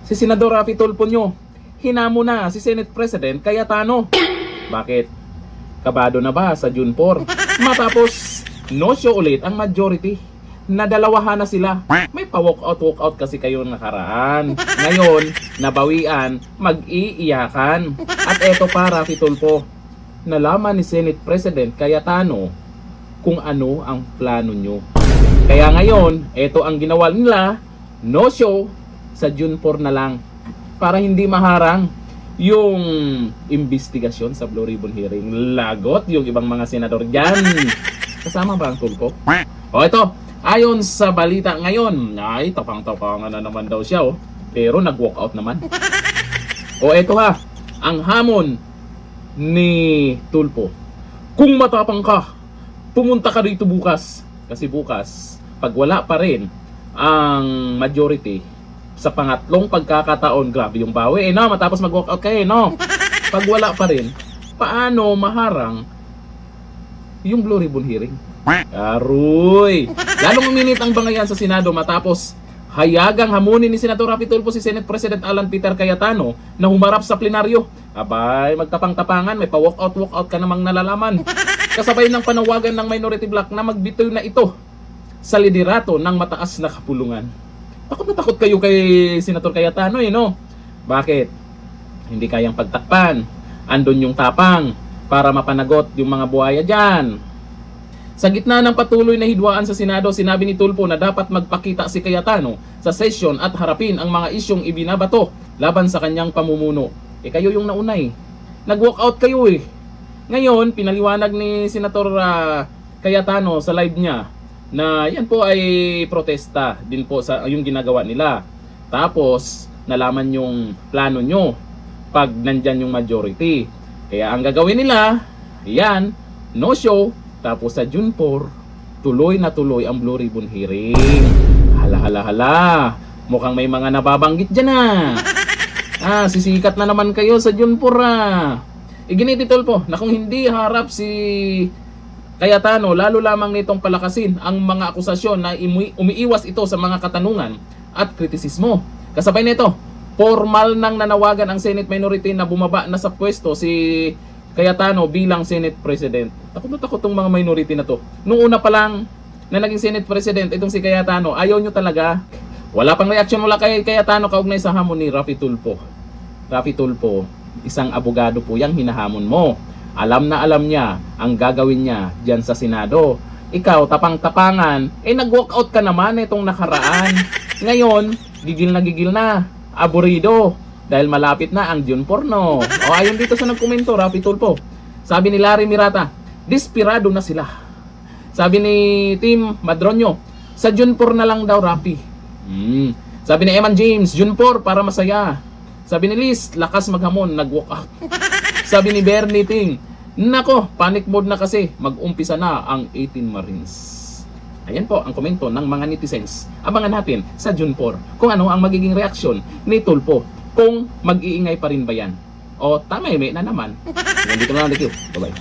si Senador Raffy Tulfo nyo, hinamo na si Senate President Cayetano. Bakit? Kabado na ba sa June 4? Matapos no show ulit ang majority. Nadalawahan na sila. May pa-walkout kasi kayo nakaraan. Ngayon, nabawian, mag-iiyakan. At eto pa, Raffy Tulfo, nalaman ni Senate President Cayetano kung ano ang plano nyo. Kaya ngayon, eto ang ginawa nila, no show, sa June 4 na lang. Para hindi maharang yung investigasyon sa Blue Ribbon Hearing. Lagot yung ibang mga senador dyan. Kasama ba ang Tulfo? O ito, ayon sa balita ngayon, ay tapang-tapangan na naman daw siya, pero nag-walkout naman. O eto ha, ang hamon ni Tulfo. Kung matapang ka, pumunta ka dito bukas. Kasi bukas, pag wala pa rin ang majority sa pangatlong pagkakataon, grabe yung bawi no? Matapos mag-walkout kayo, no? Pag wala pa rin, paano maharang yung Blue Ribbon Hearing? Aroy! Lalong uminit ang bangayan sa Senado matapos hayagang hamunin ni Senador Raffy Tulfo si Senate President Alan Peter Cayetano na humarap sa plenaryo. Abay, magtapang-tapangan, may pa-walkout ka namang nalalaman. Kasabay ng panawagan ng minority bloc na magbitoy na ito sa liderato ng mataas na kapulungan. Takot na takot kayo kay Senator Cayetano no? Bakit? Hindi kayang pagtakpan. Andun yung tapang para mapanagot yung mga buhaya dyan. Sa gitna ng patuloy na hidwaan sa Senado, sinabi ni Tulfo na dapat magpakita si Cayetano sa session at harapin ang mga isyong ibinabato laban sa kanyang pamumuno. Kayo yung naunay. Nag-walkout kayo Ngayon, pinaliwanag ni Senator Cayetano sa live niya na yan po ay protesta din po sa yung ginagawa nila. Tapos, nalaman yung plano nyo pag nandyan yung majority. Kaya ang gagawin nila, yan, no show. Tapos sa June 4, tuloy na tuloy ang Blue Ribbon Hearing. Hala. Mukhang may mga nababanggit dyan sisikat na naman kayo sa June 4 Iginiti Tulfo na kung hindi harap si Cayetano, lalo lamang nitong palakasin ang mga akusasyon na umiiwas ito sa mga katanungan at kritisismo. Kasabay nito, formal nang nanawagan ang Senate minority na bumaba na sa pwesto si Cayetano bilang Senate President. Takot na takot tong mga minority na to. Nung una pa lang na naging Senate President itong si Cayetano, ayaw nyo talaga. Wala pang reaksyon mula kay Cayetano kaugnay sa hamon ni Raffy Tulfo. Raffy Tulfo, isang abogado po yang hinahamon mo. Alam na alam niya ang gagawin niya dyan sa Senado. Ikaw, tapang-tapangan, nag-walkout ka naman itong nakaraan. Ngayon, gigil na, aburido. Dahil malapit na ang June 4 no? O ayon dito sa nagkomento, Raffy Tulfo. Sabi ni Larry Mirata, desperado na sila. Sabi ni Tim Madronio, sa June 4 na lang daw Raffy. Sabi ni Eman James, June 4 para masaya. Sabi ni Liz, lakas maghamon, nag-walkout. Sabi ni Bernie Ting, nako, panic mode na kasi, mag-umpisa na ang 18 Marines. Ayan po ang komento ng mga netizens. Abangan natin sa June 4 kung ano ang magiging reaksyon ni Tulfo. Kung mag-iingay pa rin ba yan? O tama na naman. Nandito na lang, bye-bye.